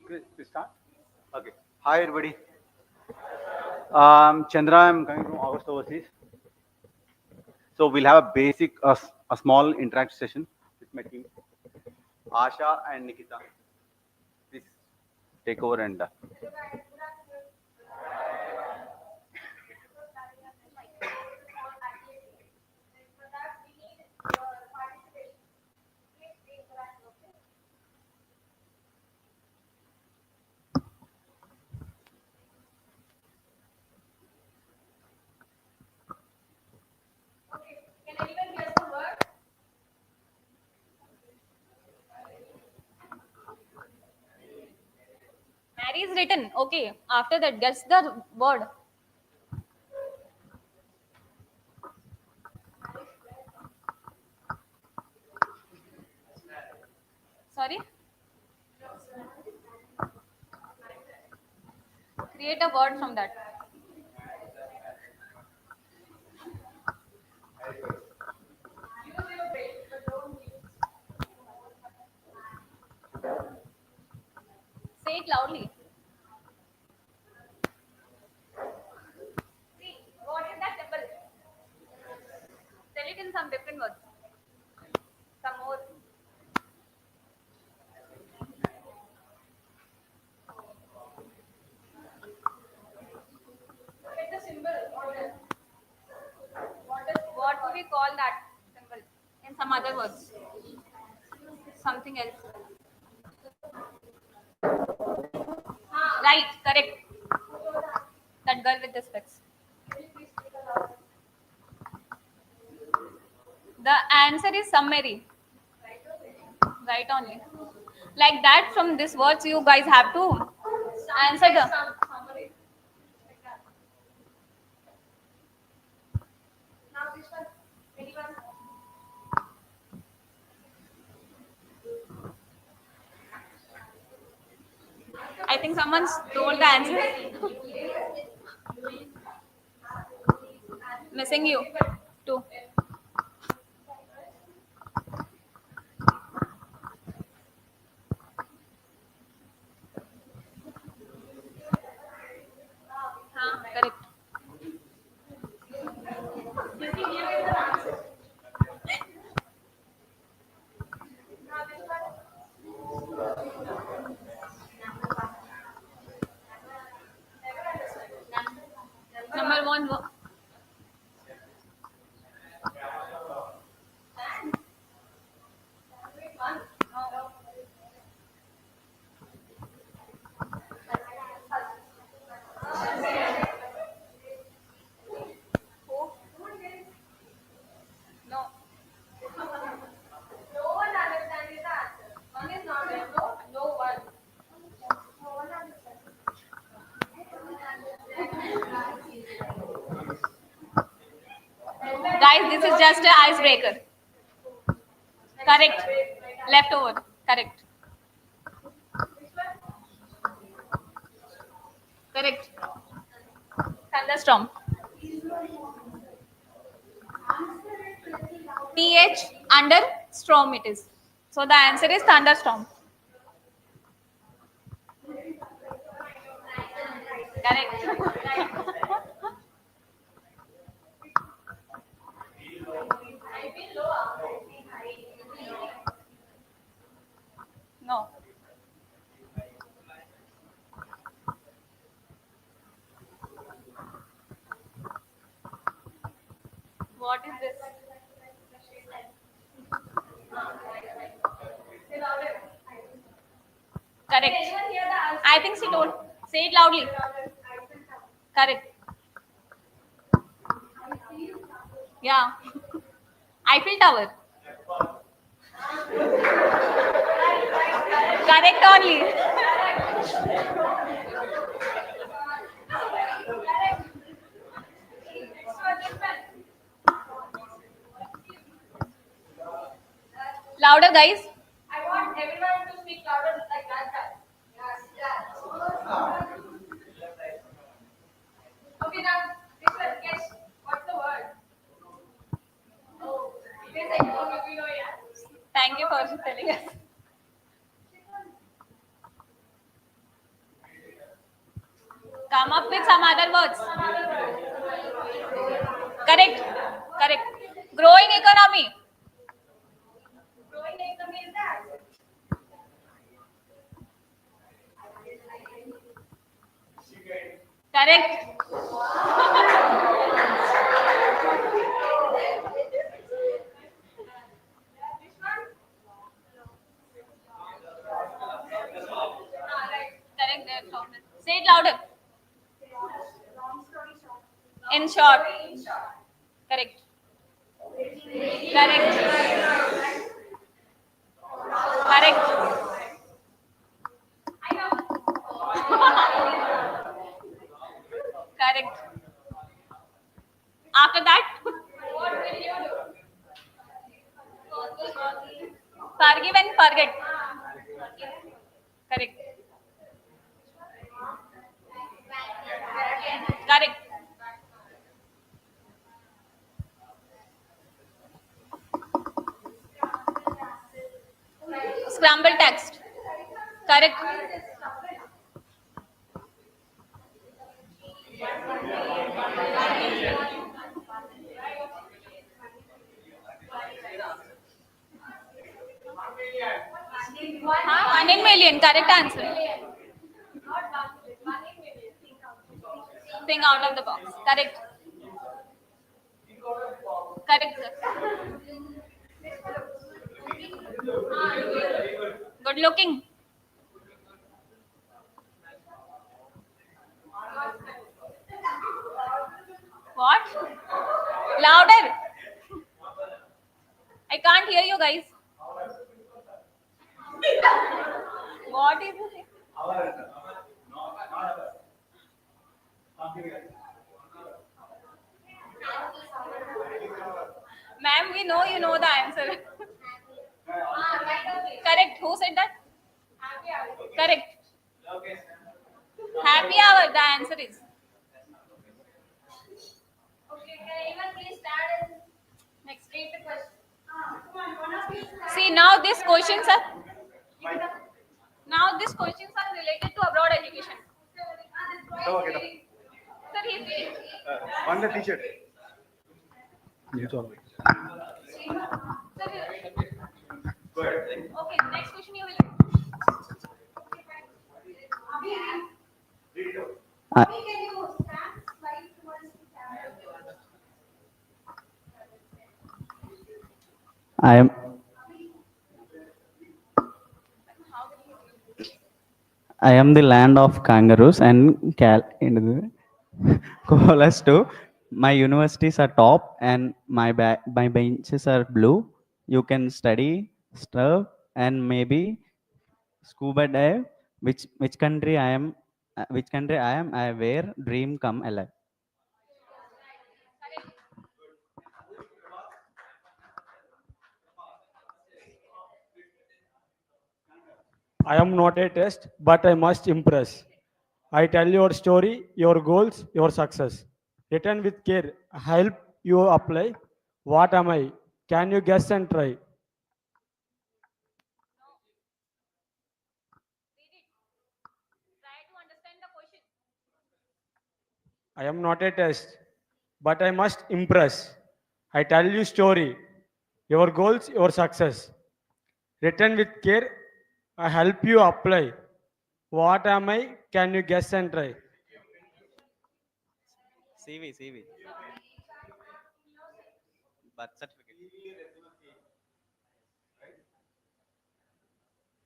We start? Okay. Hi, everybody. Chandra, I'm coming from August Overseas. So we'll have a basic, a small interaction session with my team, Asha and Nikita. Please take over and. Can anyone guess the word? Mary is written. Okay. After that, guess the word. Sorry? Create a word from that. Use your brain, but don't use. Say it loudly. See, what is that symbol? Tell it in some different words. Some more. Look at the symbol. What do we call that symbol? In some other words. Something else. Right, correct. That girl with the specs. The answer is summary. Right only. Like that, from these words, you guys have to answer the. Now this one. Anyone? I think someone's told the answer. Missing you. Too. Correct. Number one. No. No one understands the answer. One is not there. No, no one. No one understands. Guys, this is just an icebreaker. Correct. Leftover. Correct. Correct. Thunderstorm. TH under storm it is. So the answer is thunderstorm. Correct. No. What is this? Correct. I think she told. Say it loudly. Correct. Yeah. Eiffel Tower. Correct only. Louder, guys. I want everyone to speak louder like that guy. Yes, yes. Okay, now this one, guess what's the word? Oh, it is like, oh, we know, yeah. Thank you for telling us. Come up with some other words. Correct. Correct. Growing economy. Correct. Correct. There, Thomas. Say it louder. In short. Correct. Correct. Correct. Correct. After that, forgive and forget. Correct. Correct. Scramble text. Correct. 1 in million. Correct answer. Think out of the box. Correct. Correct. Good looking. What? Louder. I can't hear you guys. What is it? Ma'am, we know you know the answer. Correct. Who said that? Correct. Happy hour. The answer is. Next. See, now these questions are related to abroad education. Sir, he's On the t-shirt. Sir, Go ahead. okay, next question you will. I, I am I am the land of kangaroos and koalas too. My universities are top and my benches are blue. You can study, stuff, and maybe scuba dive. Which country I am? Which country I am? I wear dream come alive. I am not a test, but I must impress. I tell your story, your goals, your success. Written with care, help you apply. What am I? Can you guess and try? Read it. Try to understand the question. I am not a test, but I must impress. I tell you story, your goals, your success. Written with care, I help you apply. What am I? Can you guess and try? CV. Birth certificate.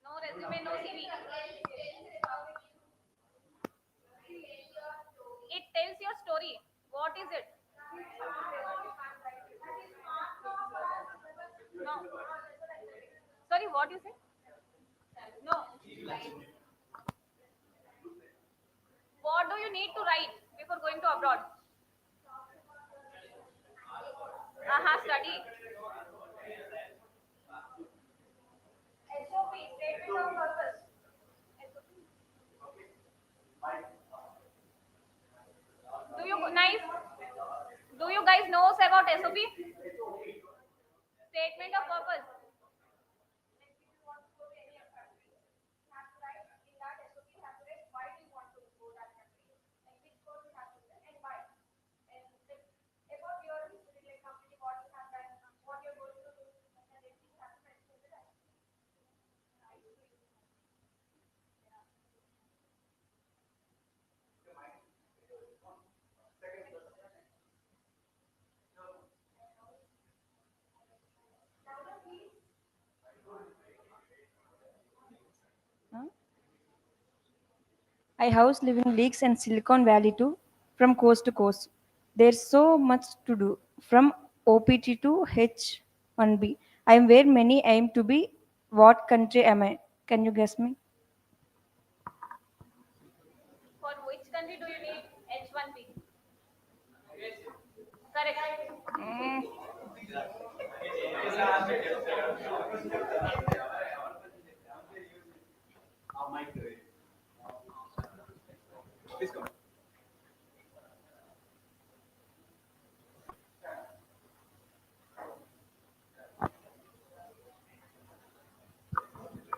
No resume, no CV. It tells your story. What is it? No. Sorry, what you say? No. What do you need to write before going to abroad? Study. SOP, statement of purpose. Do you nice? Do you guys know about SOP? Statement of purpose. I house living leaks and Silicon Valley too, from coast to coast. There's so much to do, from OPT to H1B. I'm where many aim to be. What country am I? Can you guess me? For which country do you need H1B? Correct. Please come.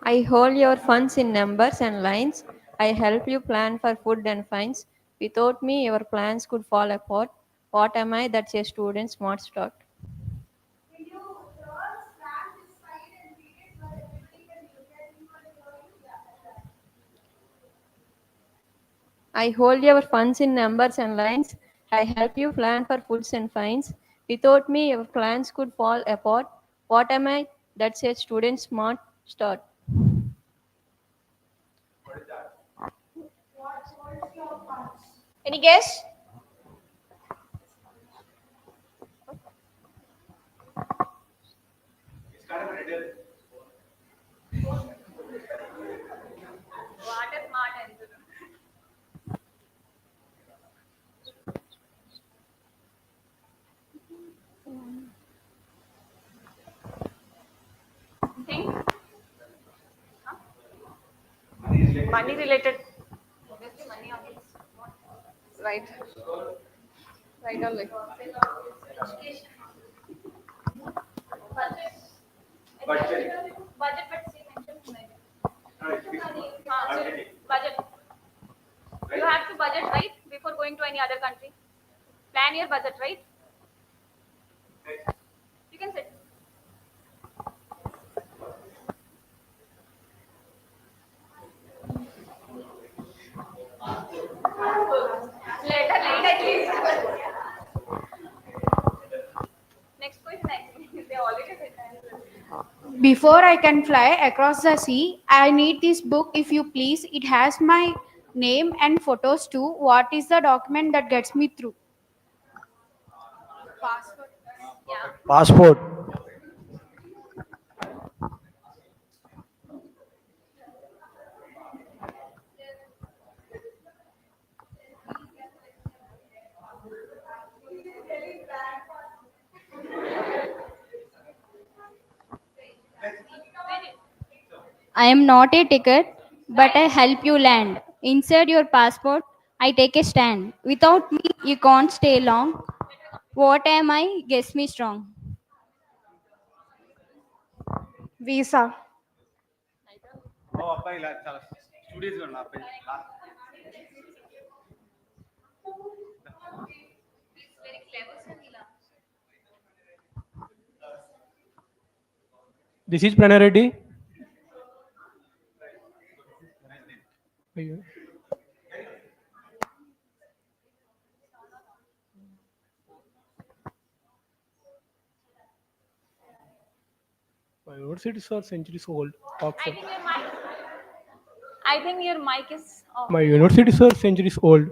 I hold your funds in numbers and lines. I help you plan for food and fines. Without me, your plans could fall apart. What am I? That's a student smart start. I hold your funds in numbers and lines. I help you plan for foods and fines. Without me, your plans could fall apart. What am I? That's a student smart start. Any guess? It's kind of a riddle. What a smart answer. Think? Huh? Money related. Obviously, money only. Right. Right only. Budget. Budget. Budget, but see mention नहीं. No, it's fixed. So budget. You have to budget, right? Before going to any other country. Plan your budget, right? You can sit. Later, at least. Next question, actually. They already said answer. Before I can fly across the sea, I need this book, if you please. It has my name and photos too. What is the document that gets me through? Passport. Yeah. Passport. I am not a ticket, but I help you land. Insert your passport, I take a stand. Without me, you can't stay long. What am I? Guess me strong. Visa. ఓ అబ్బాయి ఇలా చాలా studios ఉన్నా అబ్బాయి Very clever, Sanila. This is Pranay Reddy. Ayyo. My universities are centuries old. I Oxford. think your mic. I think your mic is off. My universities are centuries old.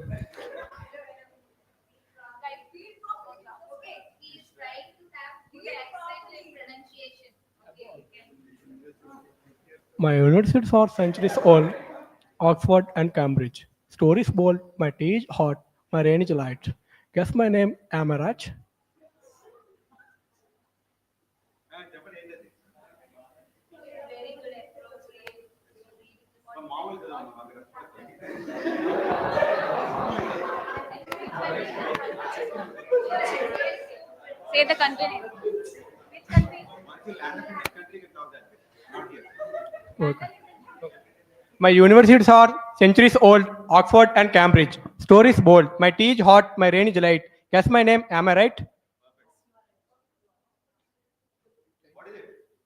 My universities are centuries old. Oxford and Cambridge. Stories bold. My tea is hot. My rain is light. Guess my name. Am I right? చెప్పండి ఏంటది మామూలు చదవమ్మా, మా దగ్గర. Say the country name. Which country? Once you land up in this country, you can talk that way. Not here. Okay. My universities are centuries old. Oxford and Cambridge. Stories bold. My tea is hot. My rain is light. Guess my name. Am I right?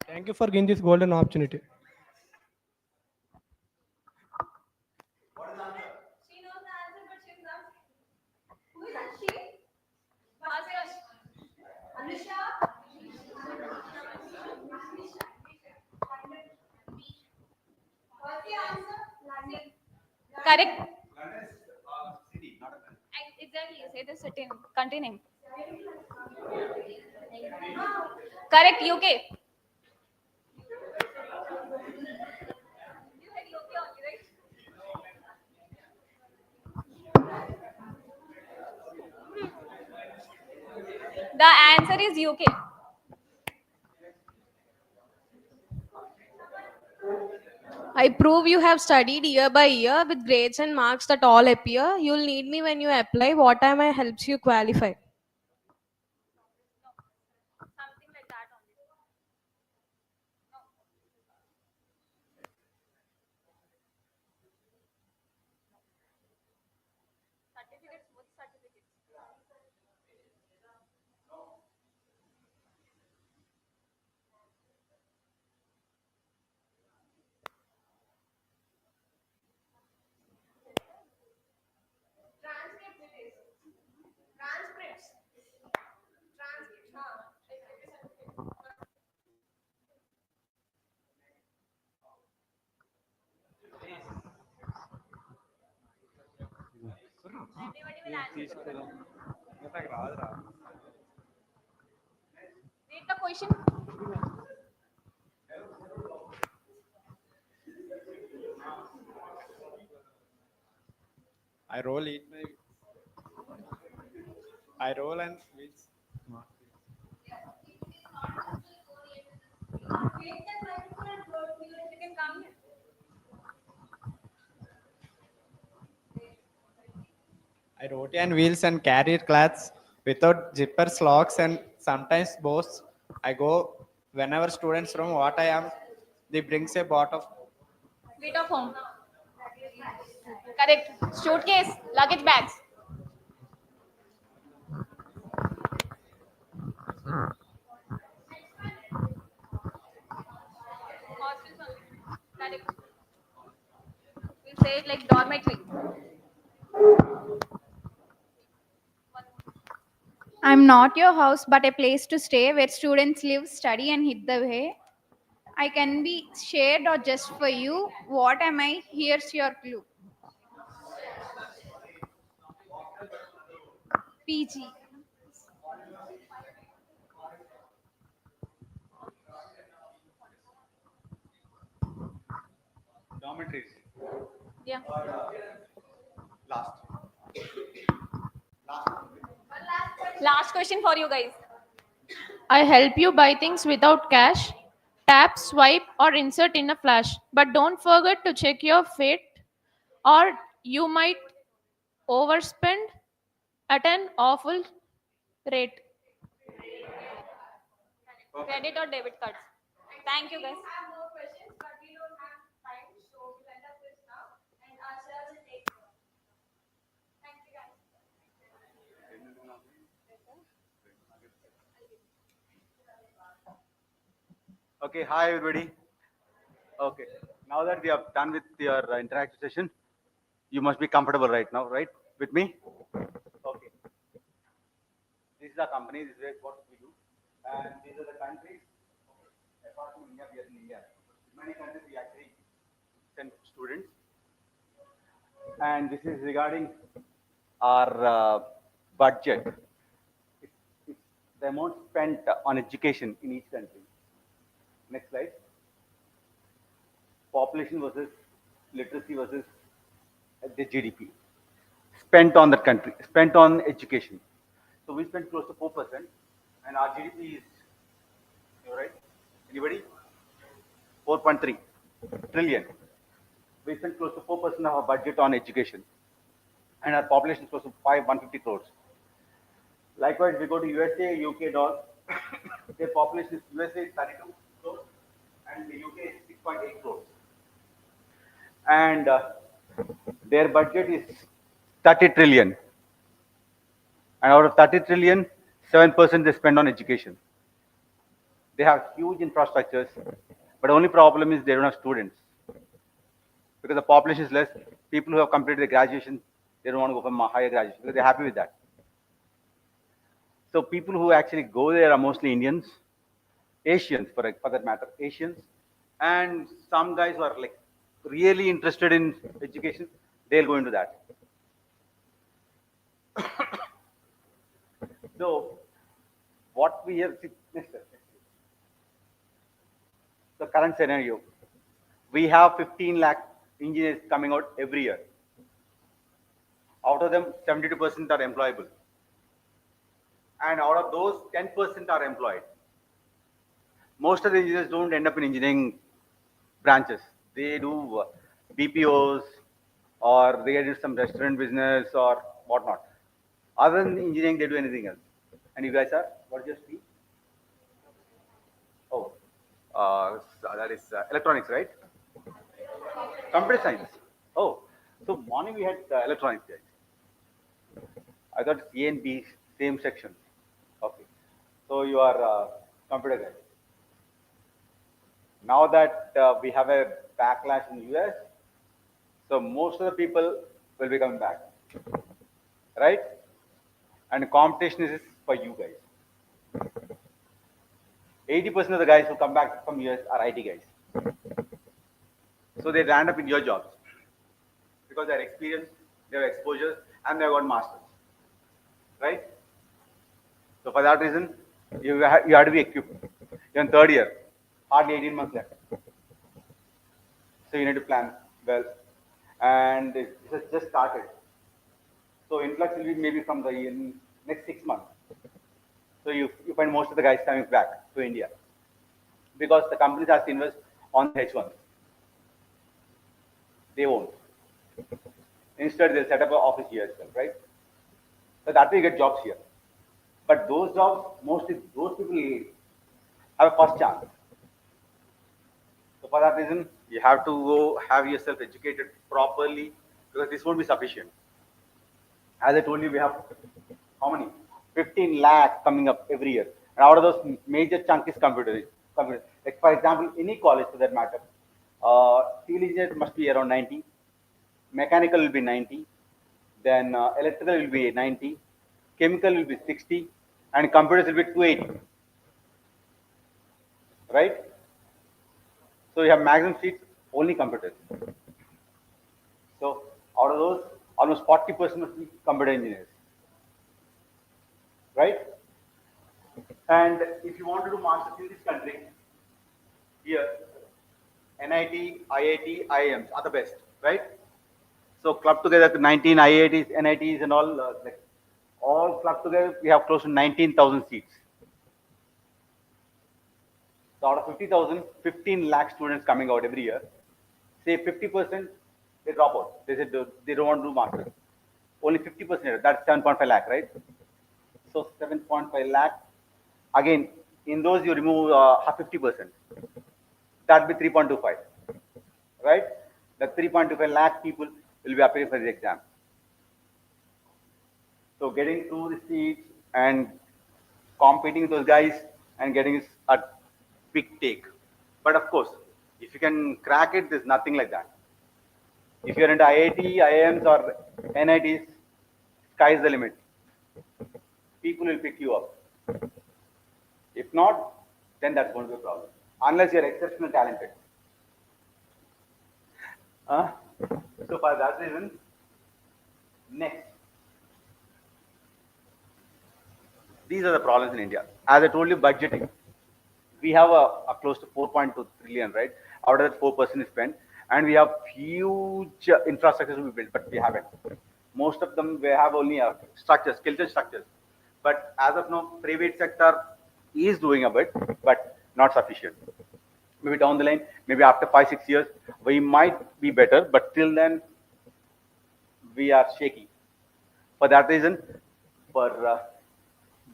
Thank you for giving this golden opportunity. She knows the answer, but she's not. Who is that? She? Ask her. Anusha? Correct. Exactly. Say the city. Continue. Correct. UK. You said UK only, right? The answer is UK. I prove you have studied year by year with grades and marks that all appear. You'll need me when you apply. What am I helps you qualify? Something like that only. Certificates. What certificates? Everybody will answer. Read the question. I roll it. I roll and wheels. You can come here. I wrote and wheels and carrier cloths without zippers, locks, and sometimes bows. I go whenever students from what I am. They brings a bot of Bit of home. Correct. Suitcase. Luggage bags. Hostels only. Correct. We'll say it like dormitory. I'm not your house, but a place to stay where students live, study, and hit the way. I can be shared or just for you. What am I? Here's your clue. PG. Dormitories. Yeah. Last. Last question for you guys. I help you buy things without cash. Tap, swipe, or insert in a flash. But don't forget to check your fate, or you might overspend at an awful rate. Credit or debit cards. Thank you guys. Okay, hi everybody. Okay, now that we have done with your interactive session, you must be comfortable right now, right? With me? Okay. This is our company, this is what we do. And these are the countries. Apart from India, we are in India. Many countries we actually send students. And this is regarding our budget. It's the amount spent on education in each country. Next slide. Population versus literacy versus the GDP spent on that country, spent on education. So we spent close to 4%, and our GDP is, you're right, anybody? 4.3 trillion. We spent close to 4% of our budget on education, and our population is close to 150 crores. Likewise, we go to USA, UK, their population is USA is 32 crores, and the UK is 6.8 crores. And their budget is 30 trillion. And out of 30 trillion, 7% they spend on education. They have huge infrastructures, but the only problem is they don't have students. Because the population is less, people who have completed the graduation, they don't want to go for higher graduation because they're happy with that. So people who actually go there are mostly Indians, Asians for that matter, Asians, and some guys who are like really interested in education, they'll go into that. So, what we have, next step. The current scenario, we have 15 lakh engineers coming out every year. Out of them, 72% are employable. And out of those, 10% are employed. Most of the engineers don't end up in engineering branches. They do BPOs, or they do some restaurant business or whatnot. Other than engineering, they do anything else. And you guys are, what is your stream? Oh, so that is electronics, right? Computer science. Oh, so morning we had electronics, guys. I thought A and B, same section. Okay. So you are computer guys. Now that we have a backlash in US, so most of the people will be coming back, right? And competition is for you guys. 80% of the guys who come back from US are IT guys. So they land up in your jobs because they're experienced, they have exposure, and they've got masters, right? So for that reason, you have to be equipped. You're in third year, hardly 18 months left. So you need to plan well. And it has just started. So influx will be maybe from the next 6 months. So you find most of the guys coming back to India because the companies have to invest on the H1. They won't. Instead, they'll set up an office here as well, right? So that way you get jobs here. But those jobs, mostly those people have a first chance. So for that reason, you have to go have yourself educated properly because this won't be sufficient. As I told you, we have how many? 15 lakh coming up every year. And out of those, major chunk is computer. Like for example, any college for that matter, civil engineer must be around 90, mechanical will be 90, then electrical will be 90, chemical will be 60, and computers will be 280. Right? So you have maximum seats, only computers. So out of those, almost 40% must be computer engineers. Right? And if you want to do masters in this country, here, NIT, IIT, IIMs are the best, right? So clubbed together, 19 IITs, NITs, and all, like all clubbed together, we have close to 19,000 seats. So out of 50,000, 15 lakh students coming out every year. Say 50%, they drop out. They said they don't want to do masters. Only 50%, that's 7.5 lakh, right? So 7.5 lakh. Again, in those you remove 50%. That'd be 3.25, right? The 3.25 lakh people will be appearing for the exam. So getting through the seats and competing with those guys and getting is a big take. But of course, if you can crack it, there's nothing like that. If you're into IIT, IIMs, or NITs, sky's the limit. People will pick you up. If not, then that's going to be a problem. Unless you're exceptionally talented. So for that reason, next. These are the problems in India. As I told you, budgeting. We have a close to 4.2 trillion, right? Out of that, 4% is spent. And we have huge infrastructures we built, but we haven't. Most of them, we have only structures, skeleton structures. But as of now, private sector is doing a bit, but not sufficient. Maybe down the line, maybe after 5-6 years, we might be better, but till then, we are shaky. For that reason,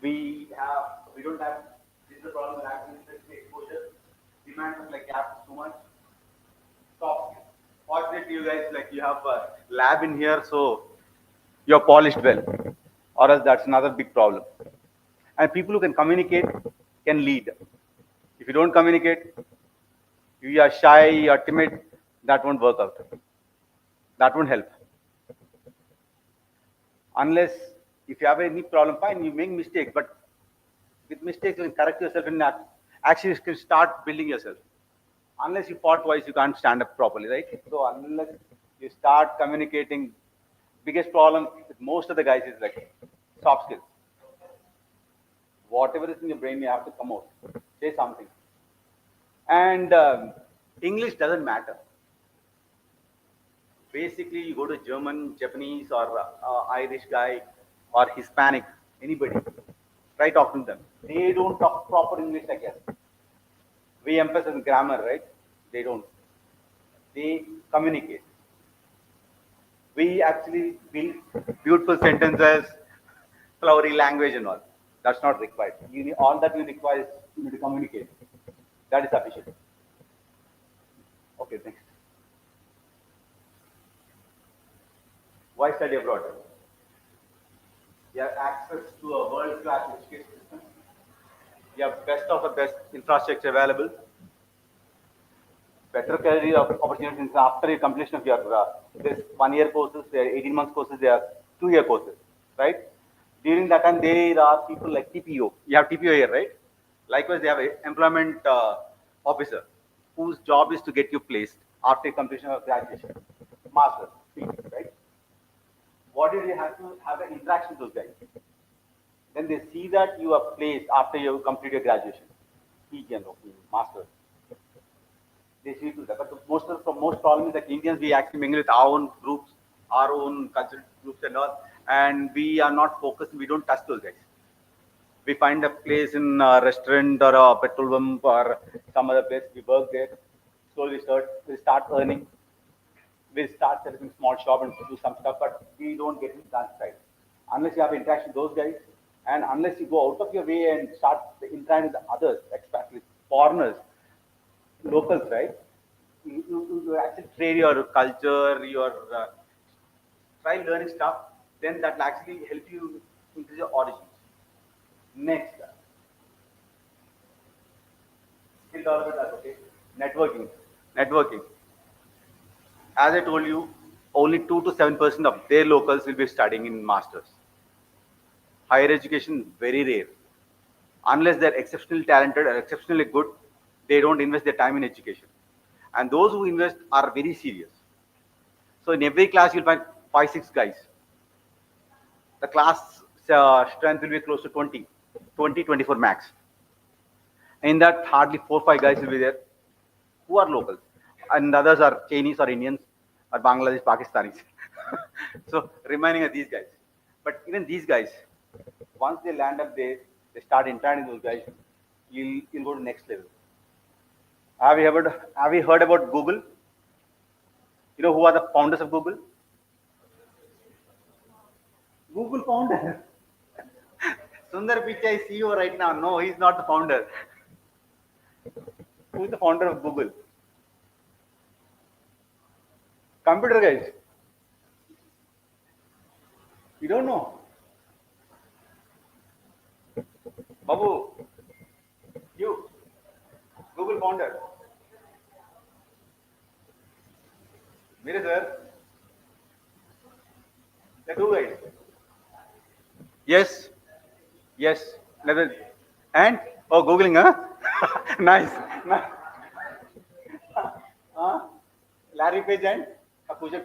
we don't have, this is the problem with exposure, demand is like gap too much. Soft skills. Fortunately, you guys, like you have a lab in here, so you're polished well, or else that's another big problem. And people who can communicate can lead. If you don't communicate, you are shy, you are timid, that won't work out. That won't help. Unless, if you have any problem, fine, you make mistakes, but with mistakes, you can correct yourself and actually you can start building yourself. unless you fall twice, you can't stand up properly, right? So unless you start communicating, biggest problem with most of the guys is like soft skills. Whatever is in your brain, you have to come out, say something. And English doesn't matter. Basically, you go to German, Japanese, or Irish guy, or Hispanic, anybody, try talking to them. They don't talk proper English like us. We emphasize on grammar, right? They don't. They communicate. We actually build beautiful sentences, flowery language and all. That's not required. You need, all that you require is you need to communicate. That is sufficient. Okay, next. Why study abroad? You have access to a world-class education system. You have best of the best infrastructure available. Better career opportunities after your completion of your this 1 year courses, there are 18 months courses, there are 2 year courses, right? During that time, there are people like TPO. You have TPO here, right? Likewise, they have an employment officer whose job is to get you placed after completion of graduation, master's, PhD, right? What did you have to have an interaction with those guys? Then they see that you are placed after you complete your graduation, PG and master's. They see to that. But the most problem is that Indians, we actually mingle with our own groups, our own cultural groups and all, and we are not focused. We don't touch those guys. We find a place in a restaurant or a petrol pump or some other place. We work there. Slowly we start earning. We start setting small shop and do some stuff, but we don't get into that side unless you have interaction with those guys, and unless you go out of your way and start interacting with others, especially foreigners, locals, right? You actually trade your culture, your try learning stuff. Then that will actually help you increase your origins. Next, skill development. Okay, networking. Networking. As I told you, only 2 to 7% of their locals will be studying in masters. Higher education, very rare. Unless they're exceptionally talented or exceptionally good, they don't invest their time in education. And those who invest are very serious. So in every class, you'll find 5, 6 guys. The class strength will be close to 20, 24 max. In that, hardly 4, 5 guys will be there who are locals. And the others are Chinese or Indians or Bangladesh, Pakistanis. So remaining are these guys. But even these guys, once they land up there, they start interacting with those guys, you'll go to next level. Have you heard about Google? You know who are the founders of Google? Google founder. Sundar Pichai, CEO right now. No, he's not the founder. Who is the founder of Google? Computer guys. You don't know? Babu, you, Google founder. Mere sir. The 2 guys. Yes. Yes. Level. And? Oh, Googling, huh? Nice. Larry Page and Pooja.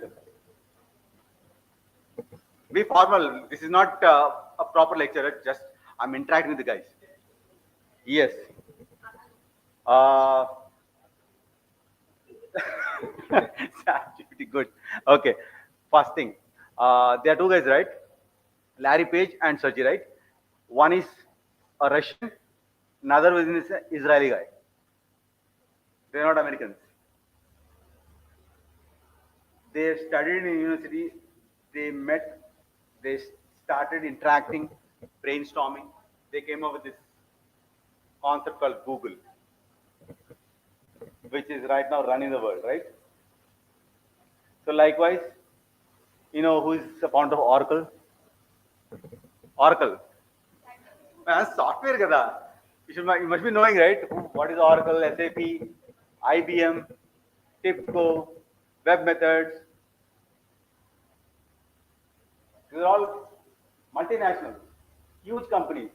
Be formal. This is not a proper lecture. Just I'm interacting with the guys. Yes. Pretty good. Okay. First thing. There are 2 guys, right? Larry Page and Sergey, right? One is a Russian, another one is an Israeli guy. They're not Americans. They studied in university. They met. They started interacting, brainstorming. They came up with this concept called Google, which is right now running the world, right? So likewise, you know who is the founder of Oracle? Oracle. Software kada. You must be knowing, right? What is Oracle, SAP, IBM, TIBCO, Web Methods. These are all multinational, huge companies.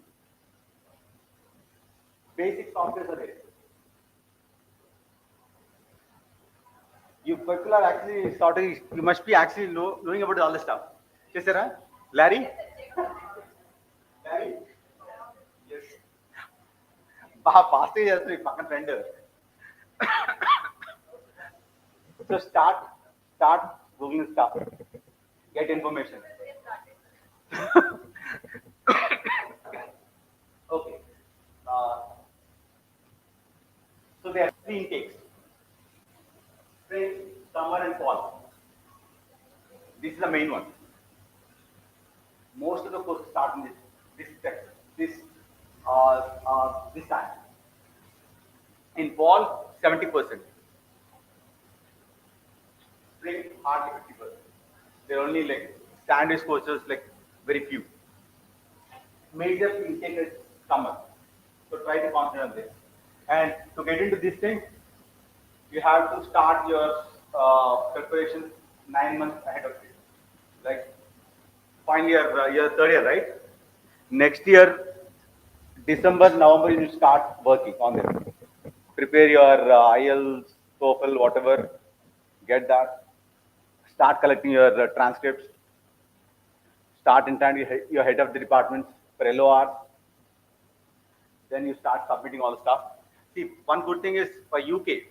Basic software are there. You people are actually starting, you must be actually knowing about all this stuff. Yes, sir? Larry? Larry? Yes. Fast is a fucking friend. So start Googling stuff. Get information. Okay. So there are three intakes. Spring, summer and fall. This is the main one. Most of the courses start in this time. In fall, 70%. Spring, hardly 50%. There are only like standard courses, like very few. Major intake is summer. So try to concentrate on this. And to get into this thing, you have to start your preparation 9 months ahead of it. Like final year, third year, right? Next year, December, November, you start working on them. Prepare your IELTS, TOEFL, whatever. Get that. Start collecting your transcripts. Start interning your head of the departments for LOR. Then you start submitting all the stuff. See, one good thing is for UK,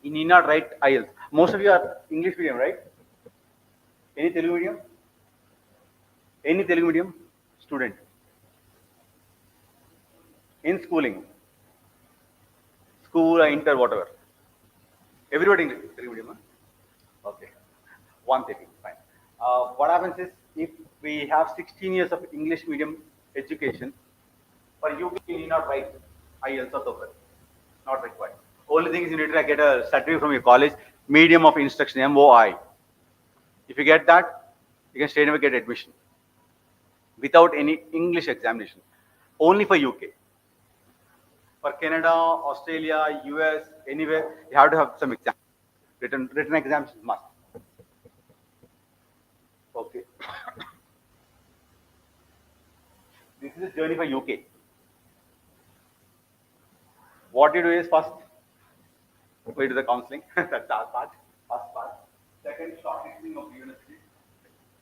you need not write IELTS. Most of you are English medium, right? Any Telugu medium? Any Telugu medium student? In schooling, school, inter, whatever. Everybody English Telugu medium, huh? Okay. 130, fine. What happens is, if we have 16 years of English medium education, for UK, you need not write IELTS or TOEFL. Not required. Only thing is you need to get a certificate from your college, medium of instruction, MOI. If you get that, you can straight away get admission without any English examination. Only for UK. For Canada, Australia, US, anywhere, you have to have some exam. Written exams must. Okay. This is a journey for UK. What you do is first, we do the counseling. That's our part. First part. Second, shortlisting of universities.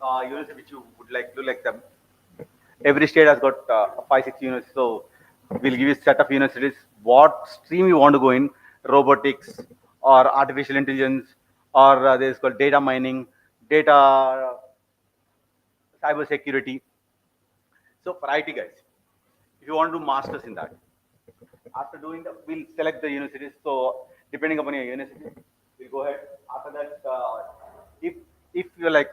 University which you would like to like them. Every state has got 5-6 universities. So we'll give you a set of universities. What stream you want to go in? Robotics or artificial intelligence, or there's called data mining, data cyber security. So for IT guys, if you want to do masters in that, after doing that, we'll select the universities. So depending upon your university, we'll go ahead. After that, if you're like,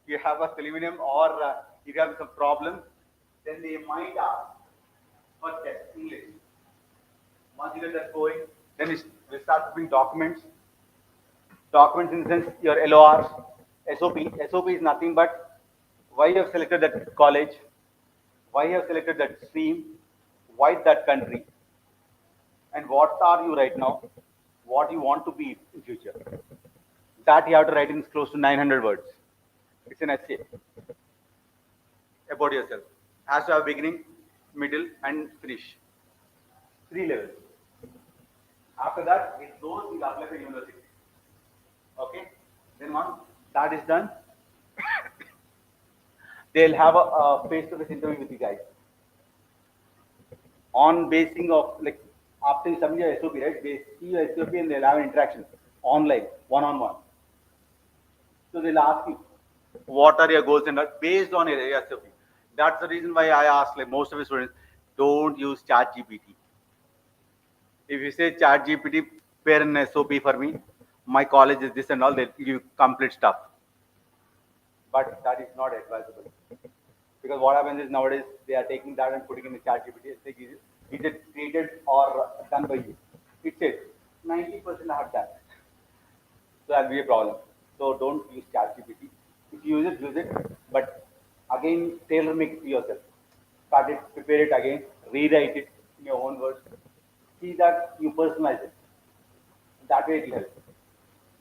you have a selenium or if you have some problem, then they might ask for test English. Once you get that going, then we start doing documents. Documents in the sense your LORs, SOP. SOP is nothing but why you have selected that college, why you have selected that stream, why that country, and what are you right now, what you want to be in future. That you have to write in close to 900 words. It's an essay about yourself. Has to have beginning, middle, and finish. 3 levels. After that, with those, we'll apply for university. Okay? Then once that is done, they'll have a face-to-face interview with you guys. On basing of, like, after you submit your SOP, right? They see your SOP and they'll have an interaction online, one-on-one. So they'll ask you, what are your goals and that based on your SOP. That's the reason why I ask, like, most of the students, don't use ChatGPT. If you say ChatGPT, prepare an SOP for me, my college is this and all, they'll give you complete stuff. But that is not advisable. Because what happens is nowadays they are taking that and putting in the ChatGPT. Is it created or done by you? It says 90% I have done. So that'll be a problem. So don't use ChatGPT. If you use it, but again, tailor make it to yourself. Start it, prepare it again, rewrite it in your own words. See that you personalize it. That way it will help.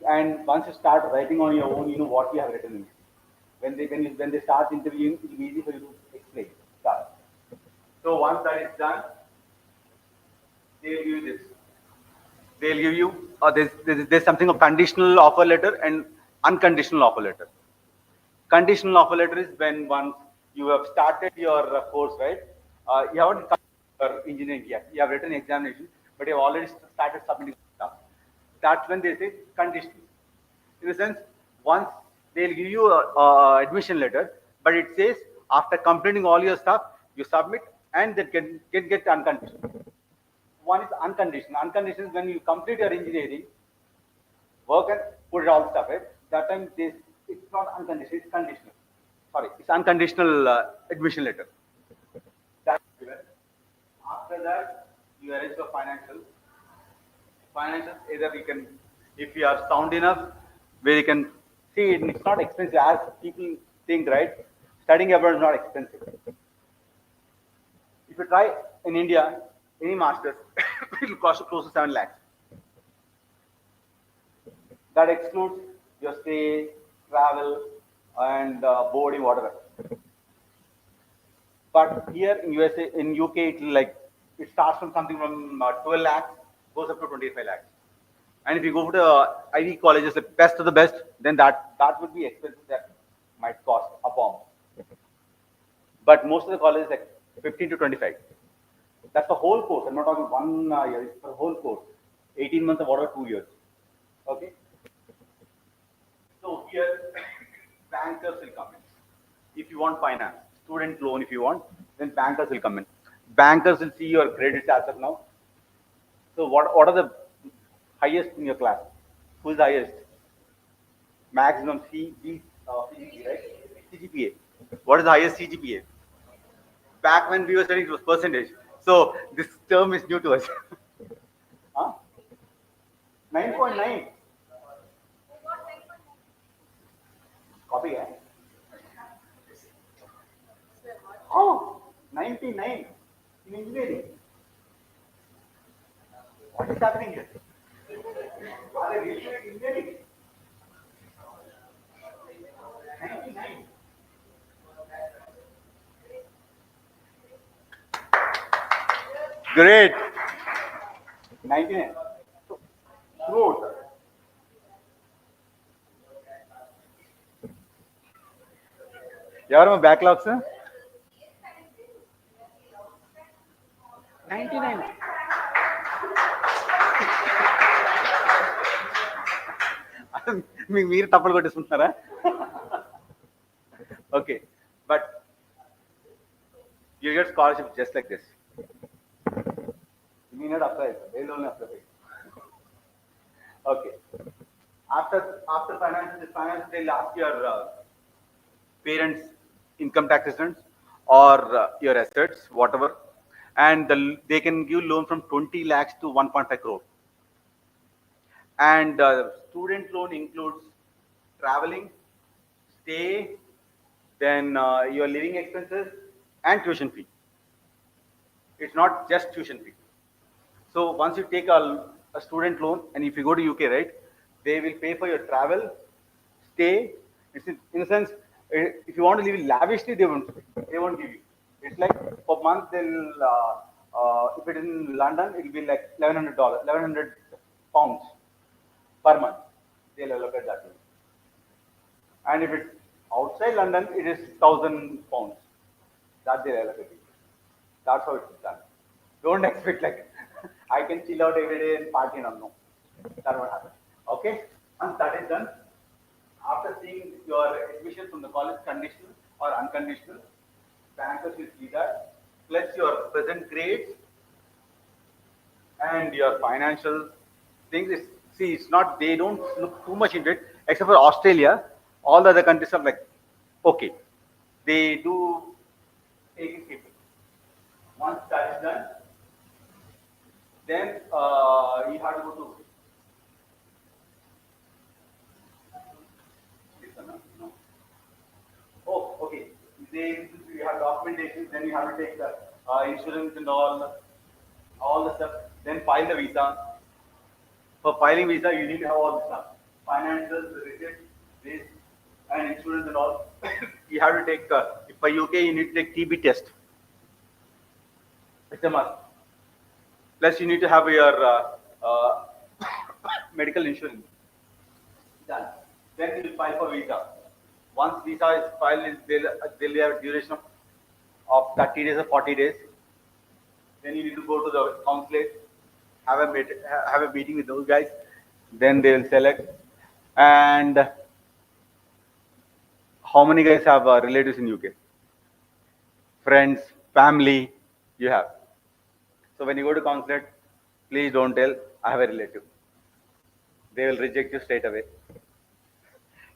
And once you start writing on your own, you know what you have written in it. When they start interviewing, it will be easy for you to explain. Start. So once that is done, they will give you this. They'll give you there's something of conditional offer letter and unconditional offer letter. Conditional offer letter is when once you have started your course, right? You haven't completed your engineering yet. You have written examination, but you have already started submitting stuff. That's when they say conditional. In the sense, once they'll give you a admission letter, but it says after completing all your stuff, you submit and then can get unconditional. One is unconditional. Unconditional is when you complete your engineering, work and put it all stuff, right? That time it's not unconditional, it's conditional. Sorry, it's unconditional admission letter. That's given. After that, you arrange for financial. Financial, either you can, if you are sound enough, where you can see it's not expensive as people think, right? Studying abroad is not expensive. If you try in India, any master's, it will cost you close to 7 lakhs. That excludes your stay, travel, and boarding, whatever. But here in USA, in UK, it starts from something from 12 lakhs, goes up to 25 lakhs. And if you go to Ivy colleges, the best of the best, then that would be expensive. That might cost a bomb. But most of the colleges like 15 to 25. That's the whole course. I'm not talking 1 year. It's the whole course. 18 months of whatever, 2 years. Okay. So here, bankers will come in. If you want finance, student loan, if you want, then bankers will come in. Bankers will see your credits as of now. So what are the highest in your class? Who is the highest? Maximum CGPA, right? CGPA. What is the highest CGPA? Back when we were studying, it was percentage. So this term is new to us. Huh? 9.9. Copy, eh? Oh, 99 in engineering. What is happening here? Are they really doing engineering? 99. Great. 99. So, smooth. Yavar backlogs, sir? 99. మీరు తప్పలు కొట్టేసుకుంటున్నారా? Okay, but you get scholarship just like this. You need not apply. They'll only apply. Okay. After finance, they'll ask your parents' income tax returns or your assets, whatever, and they can give loan from 20 lakhs to 1.5 crore. And student loan includes traveling, stay, then your living expenses and tuition fee. It's not just tuition fee. So once you take a student loan, and if you go to UK, right, they will pay for your travel, stay. It's in a sense, if you want to live lavishly, they won't give you. It's like per month they'll, if it is in London, it will be like £1,100 per month. They'll allocate that to you. And if it's outside London, it is £1,000 that they'll allocate you. That's how it's done. Don't expect like I can chill out every day and party. No. That's what happens. Okay? Once that is done, after seeing your admission from the college conditional or unconditional, bankers will see that, plus your present grades and your financial things. It's not, they don't look too much into it, except for Australia. All the other countries are like, okay, they do take it people. Once that is done, then you have to go to no. Oh, okay. Then you have documentation, then you have to take the insurance and all the stuff, then file the visa. For filing visa, you need to have all the stuff. Financials, the receipts, this, and insurance and all. You have to take, for UK, you need to take TB test. It's a must. Plus, you need to have your medical insurance. Done. Then you will file for visa. Once visa is filed, they'll have a duration of 30 days or 40 days. Then you need to go to the consulate, have a meeting with those guys. Then they will select. And how many guys have relatives in UK? Friends, family, you have. So when you go to consulate, please don't tell I have a relative. They will reject you straight away.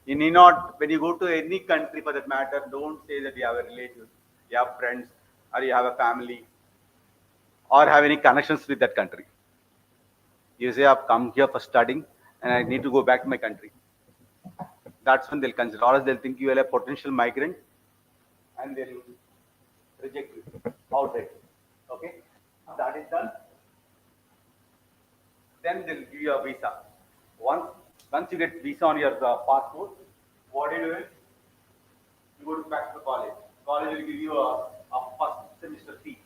You need not, when you go to any country for that matter, don't say that you have a relative, you have friends, or you have a family, or have any connections with that country. You say, I've come here for studying and I need to go back to my country. That's when they'll consider, or else they'll think you are a potential migrant and they'll reject you outright. Okay? That is done. Then they'll give you a visa. Once you get visa on your passport, what do? You go back to college. College will give you a first semester fee.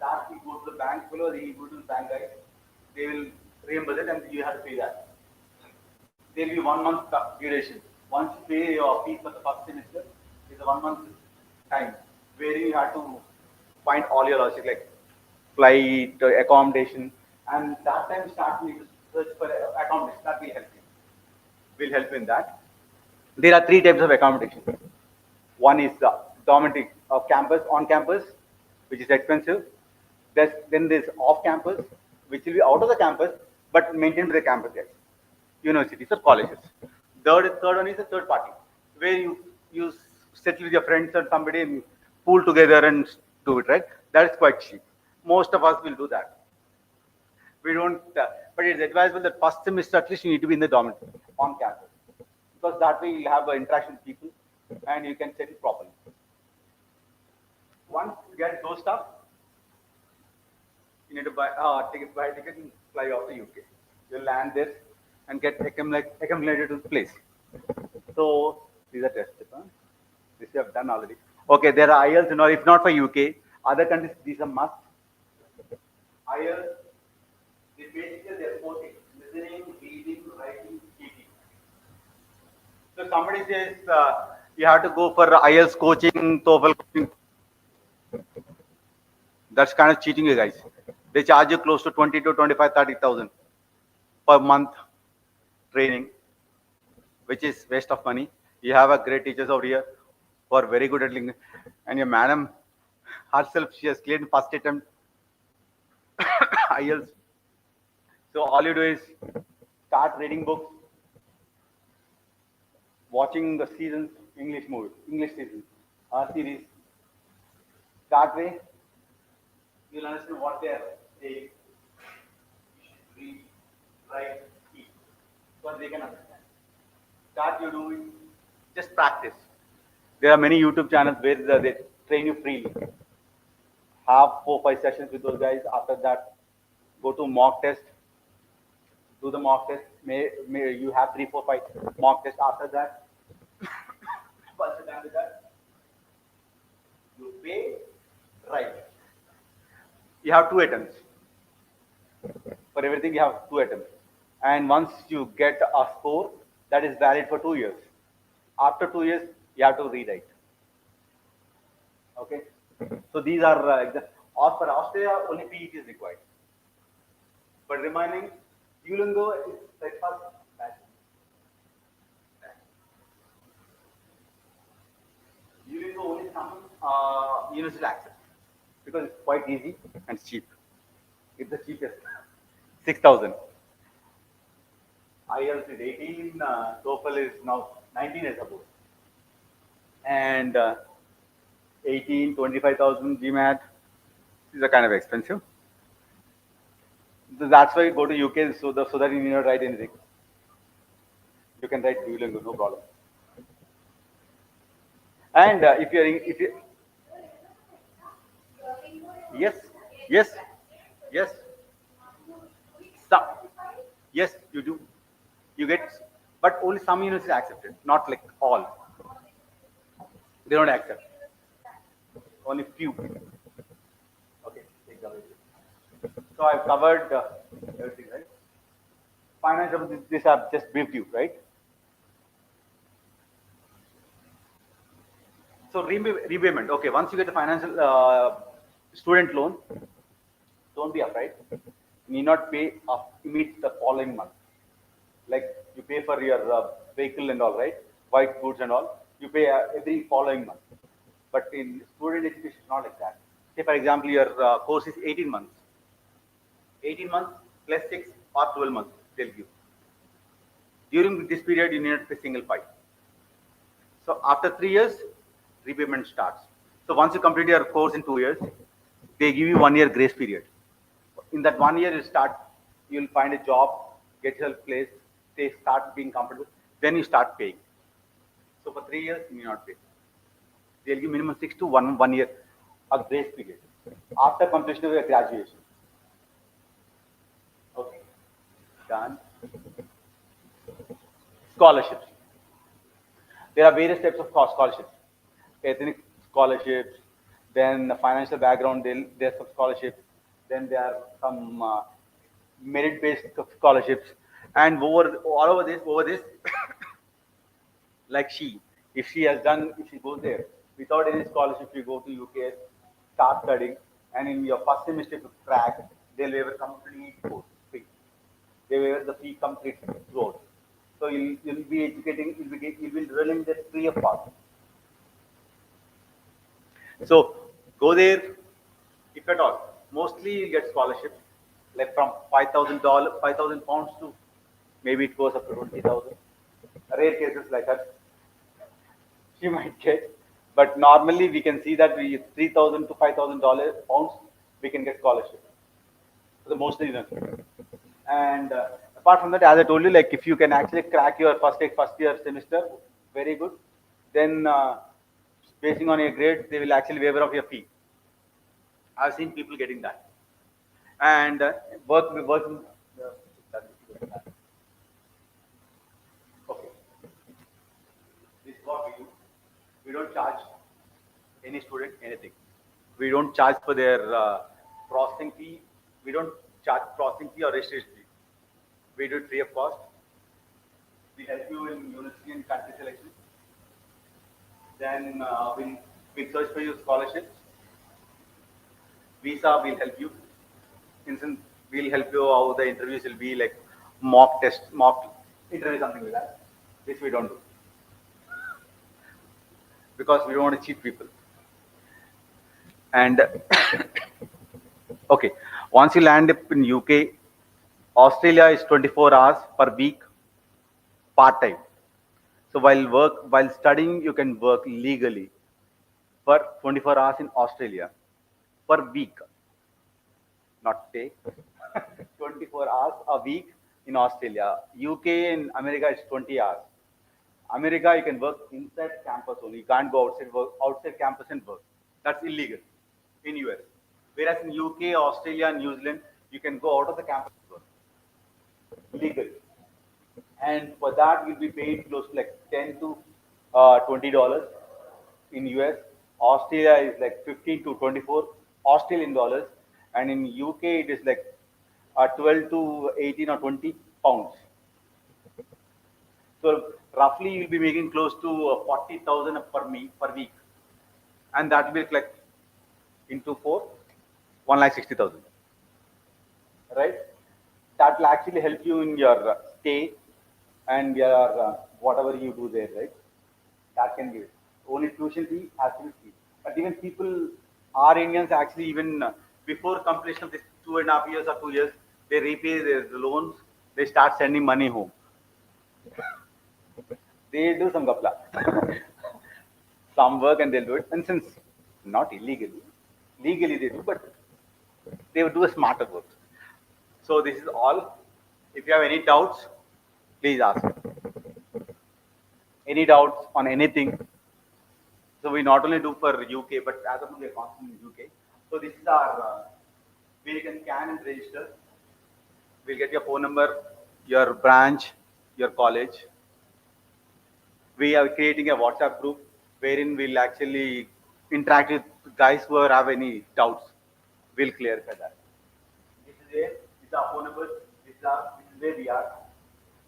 That you go to the bank below, you go to the bank guys, they will reimburse it and you have to pay that. There will be 1 month duration. Once you pay your fee for the first semester, it's a 1 month time where you have to find all your logic like flight, accommodation, and that time start you to search for accommodation. That will help you. Will help in that. There are 3 types of accommodation. One is dormitory campus, on campus, which is expensive. Then there's off campus, which will be out of the campus, but maintained by the campus guys, universities or colleges. Third one is a third party, where you settle with your friends or somebody and pool together and do it, right? That is quite cheap. Most of us will do that. We don't, but it's advisable that first semester at least you need to be in the dormitory on campus, because that way you'll have interaction with people and you can settle properly. Once you get those stuff, you need to buy a ticket and fly off to UK. You'll land there and get accumulated to the place. So these are tests. This you have done already. Okay, there are IELTS, if not for UK, other countries, these are must. IELTS, basically they're 4 things: listening, reading, writing, speaking. So somebody says you have to go for IELTS coaching, TOEFL coaching. That's kind of cheating, you guys. They charge you close to 20 to 25, 30,000 per month training, which is waste of money. You have a great teachers over here who are very good at English, and your madam herself, she has cleared in first attempt IELTS. So all you do is start reading books, watching the seasons, English seasons, series. That way, you'll understand what they are saying. You should read, write, speak, so they can understand. That you do is just practice. There are many YouTube channels where they train you freely. Have 4-5 sessions with those guys. After that, go to mock test. Do the mock test. May you have 3-4-5 mock tests after that. Once you're done with that, you pay, right. You have 2 attempts. For everything, you have 2 attempts. And once you get a score, that is valid for 2 years. After 2 years, you have to rewrite. Okay? So these are, for Australia, only PET is required. But remaining, Duolingo is breakfast batch. Duolingo only some university access, because it's quite easy and cheap. It's the cheapest, 6,000. IELTS is 18, TOEFL is now 19, I suppose. And 18, 25,000 GMAT. These are kind of expensive. So that's why you go to UK, so that you need not write anything. You can write Duolingo, no problem. And if you yes, yes, you do. You get, but only some universities accept it, not like all. They don't accept. Only few. Okay, take the way. So I've covered everything, right? financial, this I've just briefed you, right? So repayment, okay, once you get the financial student loan, don't be afraid. You need not pay immediately the following month. Like you pay for your vehicle and all, right? White goods and all. You pay every following month. But in student education, it's not like that. Say, for example, your course is 18 months. 18 months plus 6 or 12 months, they'll give. During this period, you need not pay single fee. So after 3 years, repayment starts. So once you complete your course in 2 years, they give you 1 year grace period. In that 1 year, you'll find a job, get yourself placed, they start being comfortable, then you start paying. So for 3 years, you may not pay. They'll give minimum 6 to 1 year a grace period after completion of your graduation. Okay, done. Scholarships. There are various types of scholarships. Ethnic scholarships, then the financial background, there's some scholarships, then there are some merit-based scholarships, and all over this, like if she goes there without any scholarship, you go to UK, start studying, and in your first semester to crack, they'll waive a complete course fee. They waive the fee complete throughout. So you'll be educating, you'll be drilling this free of cost. So go there, if at all. Mostly you get scholarships, like from $5,000, 5,000 pounds to maybe it goes up to 20,000. Rare cases like that, she might get. But normally we can see that we $3,000 to $5,000 pounds we can get scholarship. For the mostly university. And apart from that, as I told you, like if you can actually crack your first year semester, very good. Then basing on your grade, they will actually waiver off your fee. I've seen people getting that. And work. Okay. This is what we do. We don't charge any student anything. We don't charge for their processing fee. We don't charge processing fee or registration fee. We do it free of cost. We help you in university and country selection. Then we'll search for your scholarships. Visa will help you. Instance, we'll help you how the interviews will be, like mock test, mock interview, something like that. This we don't do. Because we don't want to cheat people. And okay, once you land up in UK, Australia is 24 hours per week, part-time. So while studying, you can work legally for 24 hours in Australia per week, not day. 24 hours a week in Australia. UK and America is 20 hours. America, you can work inside campus only. You can't go outside campus and work. That's illegal in US. Whereas in UK, Australia, and New Zealand, you can go out of the campus and work. Legal. And for that, you'll be paid close to like $10 to $20 in US. Australia is like 15 to 24 Australian dollars. And in UK, it is like 12 to 18 or 20 pounds. So roughly you'll be making close to 40,000 per week. And that will be like into 1,60,000. Right? That will actually help you in your stay and your whatever you do there, right? That can give it. Only tuition fee has to be free. But even people, our Indians actually even before completion of this 2.5 years or 2 years, they repay their loans, they start sending money home. They do some gapla. Some work and they'll do it. And since not illegally, legally they do, but they will do a smarter work. So this is all. If you have any doubts, please ask. Any doubts on anything? So we not only do for UK, but as of now we are constantly in UK. So this is our, where you can scan and register. We'll get your phone number, your branch, your college. We are creating a WhatsApp group wherein we'll actually interact with guys who have any doubts. We'll clarify that. This is where, this is our phone number, this is where we are.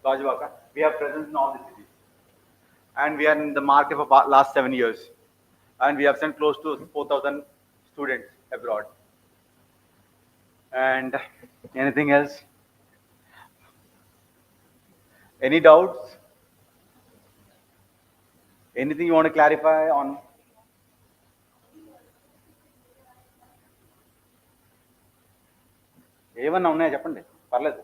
Gajwaka. We have presence in all the cities. And we are in the market for about last 7 years. And we have sent close to 4,000 students abroad. And anything else? Any doubts? Anything you want to clarify on? ఏమన్నా ఉన్నాయా చెప్పండి పర్లేదు.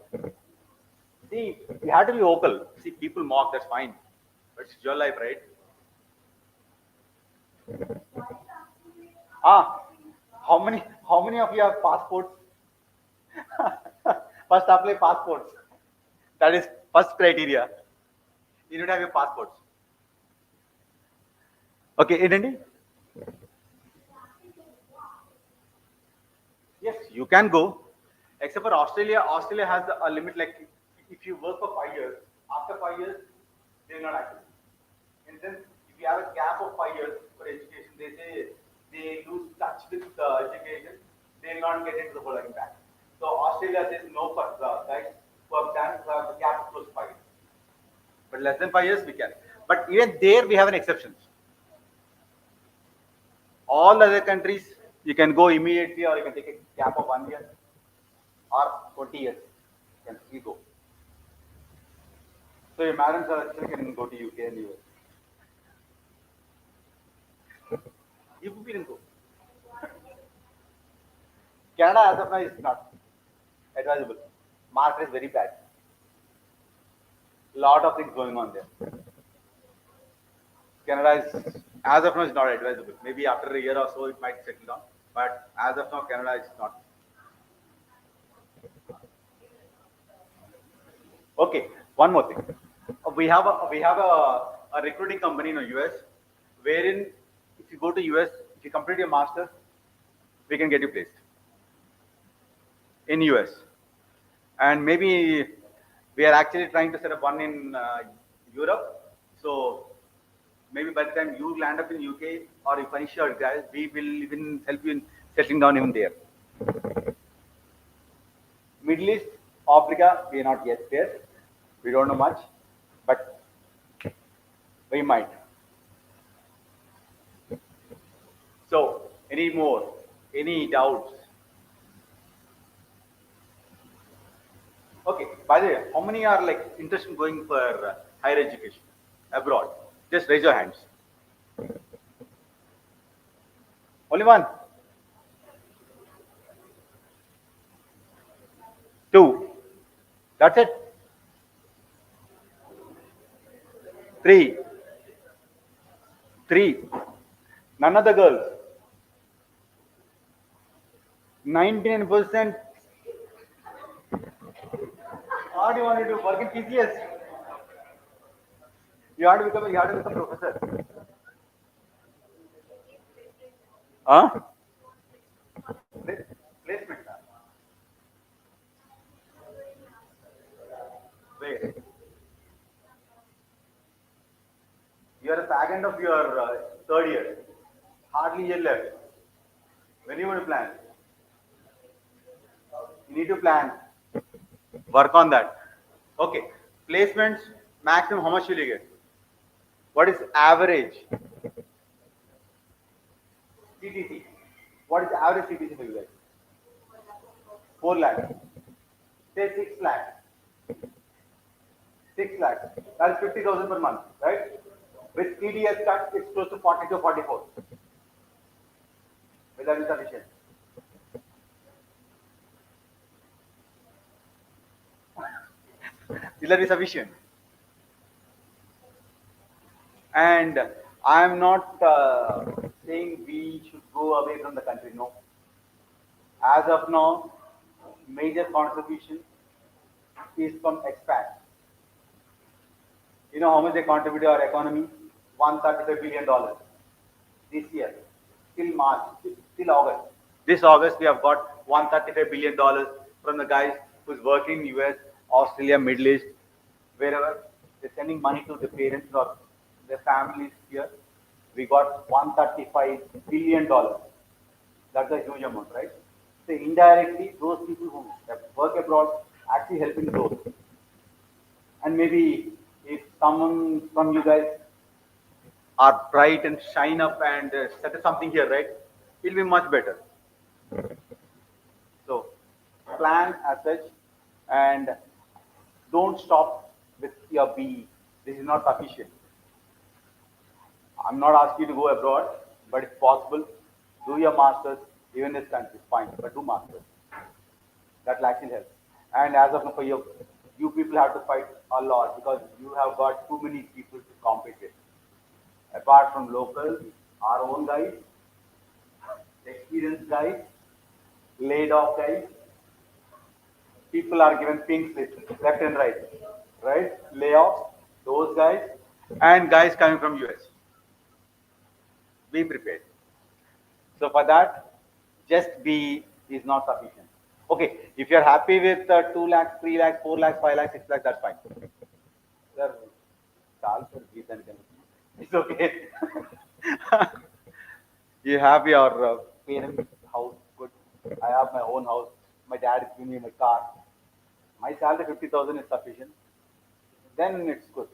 See, you have to be vocal. See, people mock, that's fine. But it's your life, right? How many of you have passports? First apply passports. That is first criteria. You need to have your passports. Okay, ఏంటండి? Yes, you can go. Except for Australia, Australia has a limit, like if you work for 5 years, after 5 years, they will not accept. And then if you have a gap of 5 years for education, they say they lose touch with education, they will not get into the whole impact. So Australia says no for guys who have done the gap of close to 5 years. But less than 5 years, we can. But even there, we have an exception. All other countries, you can go immediately, or you can take a gap of 1 year or 20 years. You can still go. So your parents are still can go to UK and US. You can go. Canada as of now is not advisable. Market is very bad. Lot of things going on there. Canada is, as of now, is not advisable. Maybe after a year or so, it might settle down. But as of now, Canada is not. Okay, one more thing. We have a recruiting company in the US, wherein if you go to US, if you complete your master's, we can get you placed in US. And maybe we are actually trying to set up one in Europe. So maybe by the time you land up in UK or you finish your guys, we will even help you in settling down even there. Middle East, Africa, we are not yet there. We don't know much, but we might. So, any more? Any doubts? Okay, by the way, how many are like interested in going for higher education abroad? Just raise your hands. Only one? Two? That's it? Three? None of the girls? 99%? What do you want to do? Work in TCS? You have to become professor. Huh? Placement. Wait. You are a fag end of your third year. Hardly a year left. When you want to plan? You need to plan. Work on that. Okay. Placements, maximum, how much will you get? What is average? CTC. What is the average CTC for you guys? 4 lakhs. Say 6 lakhs. 6 lakhs. That is 50,000 per month, right? With TDS cut, it's close to 40 to 44. Will that be sufficient? Will that be sufficient? And I am not saying we should go away from the country. No. As of now, major contribution is from expats. You know how much they contribute to our economy? $135 billion this year, till March, till August. This August, we have got $135 billion from the guys who's working in US, Australia, Middle East, wherever. They're sending money to the parents or their families here. We got $135 billion. That's a huge amount, right? So indirectly, those people who work abroad actually helping those. And And maybe if someone from you guys are bright and shine up and set something here, right? It'll be much better. So plan as such and don't stop with your B. This is not sufficient. I'm not asking you to go abroad, but if possible, do your masters even in this country, fine, but do masters. That will actually help. And as of now, for you people have to fight a lot because you have got too many people to compete with. Apart from local, our own guys, experienced guys, laid off guys, people are given pink slips left and right? Layoffs, those guys, and guys coming from US. Be prepared. So for that, just B is not sufficient. Okay, if you're happy with 2 lakhs, 3 lakhs, 4 lakhs, 5 lakhs, 6 lakhs, that's fine. Sir, it's okay. You have your parents' house, good. I have my own house. My dad is giving me my car. My salary 50,000 is sufficient. Then it's good.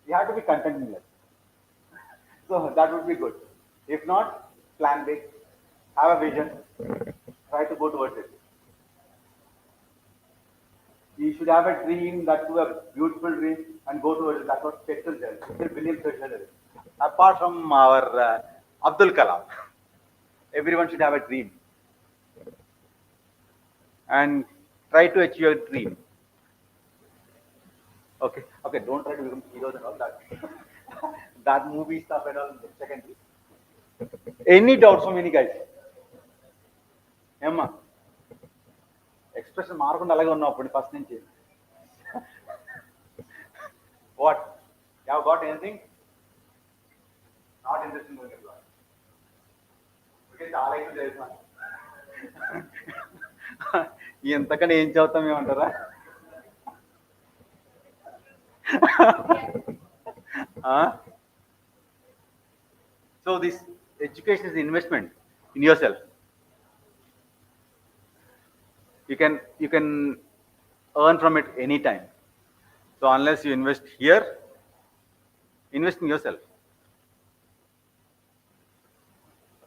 You have to be content in life. So that would be good. If not, plan big. Have a vision. Try to go towards it. You should have a dream, that to a beautiful dream, and go towards it. That's what Churchill said. William Churchill said. Apart from our Abdul Kalam, everyone should have a dream and try to achieve your dream. Okay, don't try to become heroes and all that. That movie stuff and all secondary. Any doubts from any guys? Emma, expression మారకుండా అలాగే ఉన్నావు అప్పుడు first నుంచి. What? You have got anything? Not interested in going abroad. Okay, చాలా ఎక్కువ తెలుసా? ఎంతకన్నా ఏం చదువుతాం ఏమంటారా? So this education is investment in yourself. You can earn from it anytime. So unless you invest here, invest in yourself.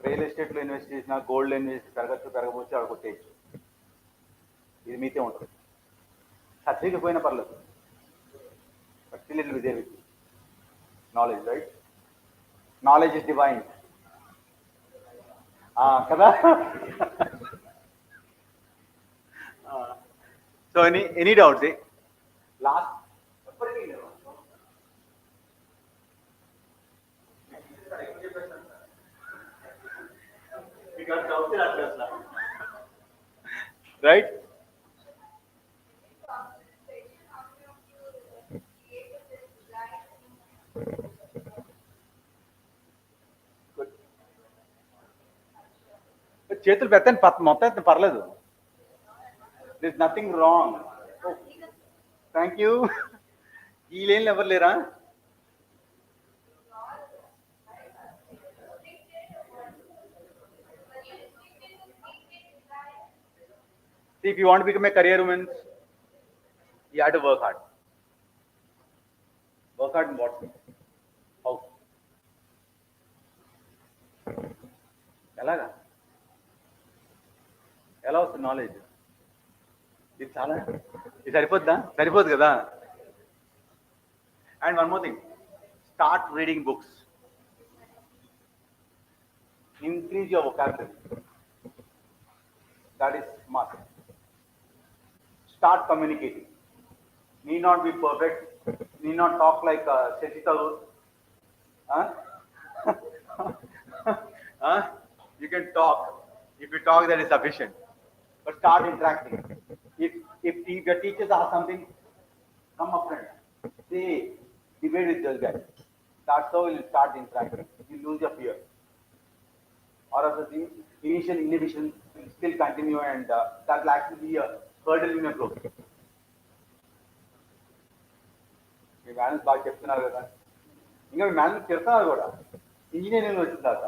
Real estate lo invest chesina, gold lo invest పెరగబోతే అక్కడ కొట్టేయచ్చు. ఇది మీతే ఉంటుంది. Certificate పోయినా పర్లేదు. But still it will be there with you. Knowledge, right? Knowledge is divine. Kada? So any doubts? Last. Right? చేతులు పెద్ద మొత్తం పర్లేదు. There's nothing wrong. Oh, thank you. ఈ లేన్లు ఎవరు లేరా? See, if you want to become a career woman, you have to work hard. Work hard in what? How? ఎలాగా? ఎలా వస్తుంది నాలెడ్జ్? ఇది చాలా ఇది సరిపోదు కదా. And one more thing, start reading books. Increase your vocabulary. That is must. Start communicating. Need not be perfect. Need not talk like Shashi Tharoor. You can talk. If you talk, that is sufficient. But start interacting. If your teachers ask something, come up front. Say, debate with those guys. That's how you start interacting. You lose your fear. Or else the initial inhibition will still continue, and that will actually be a hurdle in your growth. Me manage బాగా చెప్తున్నారు కదా, ఇంకా మీ manage చెప్తున్నారు కూడా engineering వచ్చిన తర్వాత.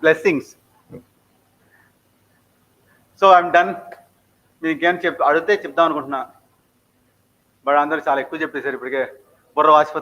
Blessings. So I'm done. మీరు ఇంకేం అడిగితే చెప్దాం అనుకుంటున్నా, బట్ అందరు చాలా ఎక్కువ చెప్పేశారు ఇప్పటికే, బుర్ర వాచిపోతుంది.